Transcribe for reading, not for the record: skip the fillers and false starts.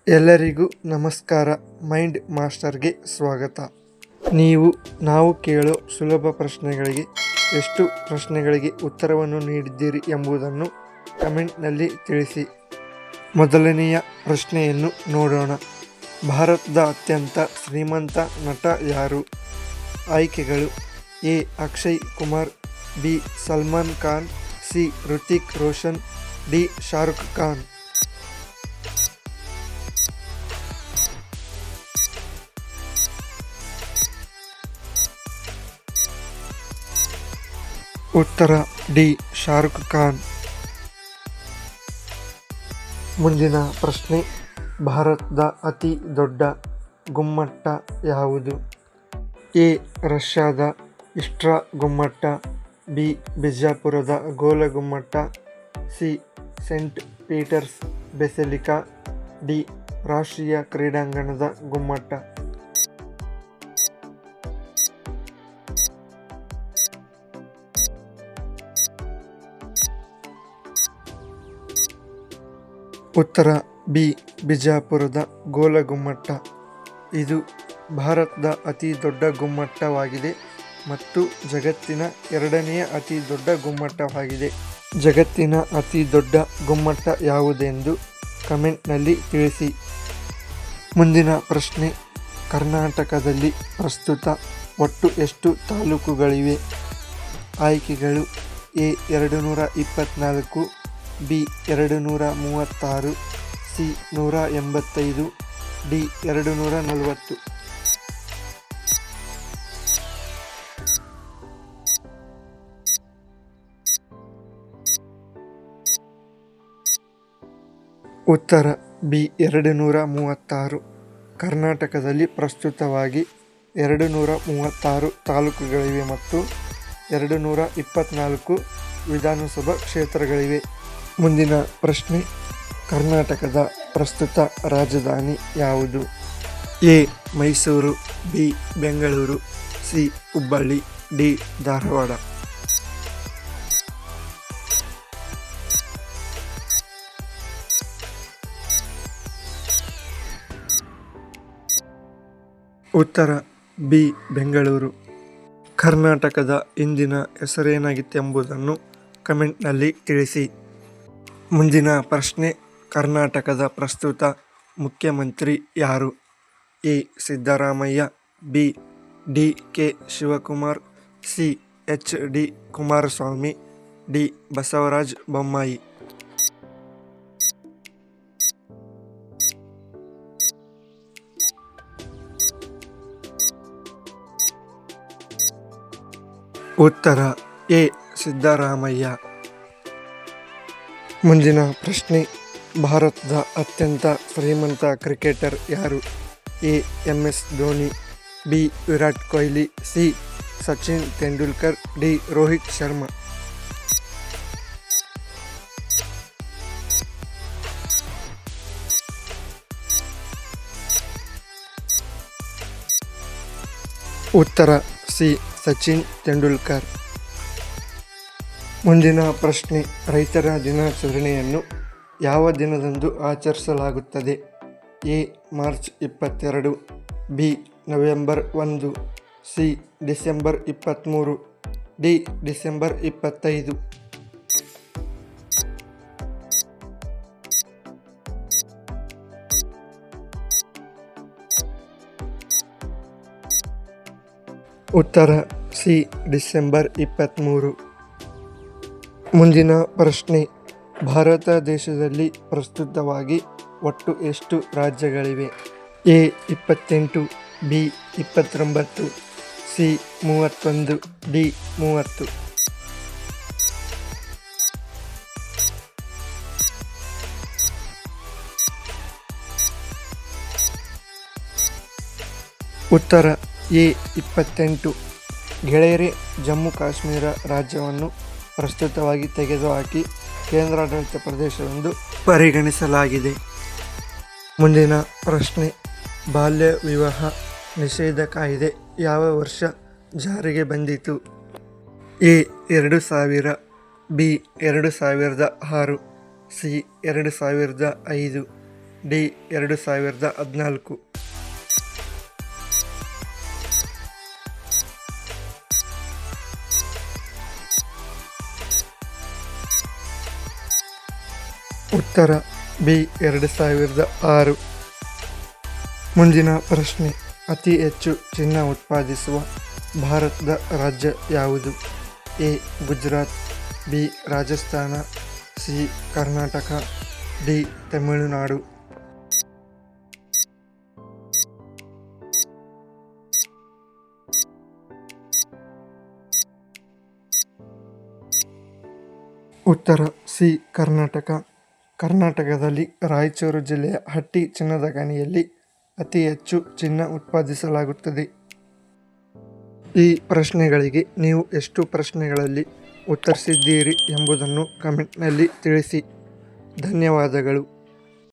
ಎಲ್ಲರಿಗೂ ನಮಸ್ಕಾರ. ಮೈಂಡ್ ಮಾಸ್ಟರ್ಗೆ ಸ್ವಾಗತ. ನಾವು ಕೇಳೋ ಸುಲಭ ಪ್ರಶ್ನೆಗಳಿಗೆ ಎಷ್ಟು ಪ್ರಶ್ನೆಗಳಿಗೆ ಉತ್ತರವನ್ನು ನೀಡಿದ್ದೀರಿ ಎಂಬುದನ್ನು ಕಮೆಂಟ್ನಲ್ಲಿ ತಿಳಿಸಿ. ಮೊದಲನೆಯ ಪ್ರಶ್ನೆಯನ್ನು ನೋಡೋಣ. ಭಾರತದ ಅತ್ಯಂತ ಶ್ರೀಮಂತ ನಟ ಯಾರು? ಆಯ್ಕೆಗಳು: A. Akshay Kumar, B. Salman Khan, C. Hrithik Roshan, D. Shahrukh Khan. ಉತ್ತರ ಡಿ. ಶಾರುಖ್ ಖಾನ್. ಮುಂದಿನ ಪ್ರಶ್ನೆ. ಭಾರತದ ಅತಿ ದೊಡ್ಡ ಗುಮ್ಮಟ ಯಾವುದು? ಎ. ರಷ್ಯಾದ ಇಸ್ಟ್ರಾ ಗುಮ್ಮಟ, ಬಿ. ಬಿಜಾಪುರದ Gol Gumbaz, C. Saint Peters basilica, D. ರಾಷ್ಟ್ರೀಯ ಕ್ರೀಡಾಂಗಣದ ಗುಮ್ಮಟ. ಉತ್ತರ ಬಿ. ಬಿಜಾಪುರದ ಗೋಲಗುಮ್ಮಟ. ಇದು ಭಾರತದ ಅತಿ ದೊಡ್ಡ ಗುಮ್ಮಟವಾಗಿದೆ ಮತ್ತು ಜಗತ್ತಿನ ಎರಡನೆಯ ಅತಿ ದೊಡ್ಡ ಗುಮ್ಮಟವಾಗಿದೆ. ಜಗತ್ತಿನ ಅತಿ ದೊಡ್ಡ ಗುಮ್ಮಟ ಯಾವುದೆಂದು ಕಮೆಂಟ್ನಲ್ಲಿ ತಿಳಿಸಿ. ಮುಂದಿನ ಪ್ರಶ್ನೆ. ಕರ್ನಾಟಕದಲ್ಲಿ ಪ್ರಸ್ತುತ ಒಟ್ಟು ಎಷ್ಟು ತಾಲೂಕುಗಳಿವೆ? ಆಯ್ಕೆಗಳು: ಎ. 224, ಬಿ. 236, ಸಿ. 185, ಡಿ. 240. ಉತ್ತರ ಬಿ. 236. ಕರ್ನಾಟಕದಲ್ಲಿ ಪ್ರಸ್ತುತವಾಗಿ 236 ತಾಲೂಕುಗಳಿವೆ ಮತ್ತು 224 ವಿಧಾನಸಭಾ ಕ್ಷೇತ್ರಗಳಿವೆ. ಮುಂದಿನ ಪ್ರಶ್ನೆ. ಕರ್ನಾಟಕದ ಪ್ರಸ್ತುತ ರಾಜಧಾನಿ ಯಾವುದು? A. Mysuru, B. Bengaluru, C. Hubballi, D. Dharwad. ಉತ್ತರ ಬಿ. ಬೆಂಗಳೂರು. ಕರ್ನಾಟಕದ ಇಂದಿನ ಹೆಸರೇನಾಗಿತ್ತೆಂಬುದನ್ನು ಕಮೆಂಟ್ನಲ್ಲಿ ತಿಳಿಸಿ. ಮುಂದಿನ ಪ್ರಶ್ನೆ. ಕರ್ನಾಟಕದ ಪ್ರಸ್ತುತ ಮುಖ್ಯಮಂತ್ರಿ ಯಾರು? A. Siddaramaiah, B. D. K. Shivakumar, C. H. D. Kumaraswamy, D. Basavaraj Bommai. ಉತ್ತರ ಎ. ಸಿದ್ದರಾಮಯ್ಯ. ಮುಂದಿನ ಪ್ರಶ್ನೆ. ಭಾರತದ ಅತ್ಯಂತ ಶ್ರೀಮಂತ ಕ್ರಿಕೆಟರ್ ಯಾರು? A. M. S. Dhoni, B. Virat Kohli, C. Sachin Tendulkar, D. Rohit Sharma. ಉತ್ತರ ಸಿ. ಸಚಿನ್ ತೆಂಡೂಲ್ಕರ್. ಮುಂದಿನ ಪ್ರಶ್ನೆ. ರೈತರ ದಿನಾಚರಣೆಯನ್ನು ಯಾವ ದಿನದಂದು ಆಚರಿಸಲಾಗುತ್ತದೆ? A. March 22, B. November 1, C. December 23, D. December 25. ಉತ್ತರ ಸಿ. ಡಿಸೆಂಬರ್ 23. ಮುಂದಿನ ಪ್ರಶ್ನೆ. ಭಾರತ ದೇಶದಲ್ಲಿ ಪ್ರಸ್ತುತವಾಗಿ ಒಟ್ಟು ಎಷ್ಟು ರಾಜ್ಯಗಳಿವೆ? ಎ. 28, ಬಿ. 29, ಸಿ. 31, ಡಿ. 30. ಉತ್ತರ ಎ. 28. ಗೆಳೆಯರೇ, ಜಮ್ಮು ಕಾಶ್ಮೀರ ರಾಜ್ಯವನ್ನು ಪ್ರಸ್ತುತವಾಗಿ ತೆಗೆದುಹಾಕಿ ಕೇಂದ್ರಾಡಳಿತ ಪ್ರದೇಶವೆಂದು ಪರಿಗಣಿಸಲಾಗಿದೆ. ಮುಂದಿನ ಪ್ರಶ್ನೆ. ಬಾಲ್ಯ ವಿವಾಹ ನಿಷೇಧ ಕಾಯ್ದೆ ಯಾವ ವರ್ಷ ಜಾರಿಗೆ ಬಂದಿತು? ಎ. 2000, ಬಿ. 2006, ಸಿ. 2005, ಡಿ 2014. ಉತ್ತರ ಬಿ 2006. ಮುಂದಿನ ಪ್ರಶ್ನೆ, ಅತಿ ಹೆಚ್ಚು ಚಿನ್ನ ಉತ್ಪಾದಿಸುವ ಭಾರತದ ರಾಜ್ಯ ಯಾವುದು? A Gujarat, B Rajasthan, C Karnataka, D Tamil Nadu. ಉತ್ತರ ಸಿ ಕರ್ನಾಟಕ. ಕರ್ನಾಟಕದಲ್ಲಿ ರಾಯಚೂರು ಜಿಲ್ಲೆಯ ಹಟ್ಟಿ ಚಿನ್ನದ ಗಣಿಯಲ್ಲಿ ಅತಿ ಹೆಚ್ಚು ಚಿನ್ನ ಉತ್ಪಾದಿಸಲಾಗುತ್ತದೆ. ಈ ಪ್ರಶ್ನೆಗಳಿಗೆ ನೀವು ಎಷ್ಟು ಪ್ರಶ್ನೆಗಳಲ್ಲಿ ಉತ್ತರಿಸಿದ್ದೀರಿ ಎಂಬುದನ್ನು ಕಮೆಂಟ್ನಲ್ಲಿ ತಿಳಿಸಿ. ಧನ್ಯವಾದಗಳು.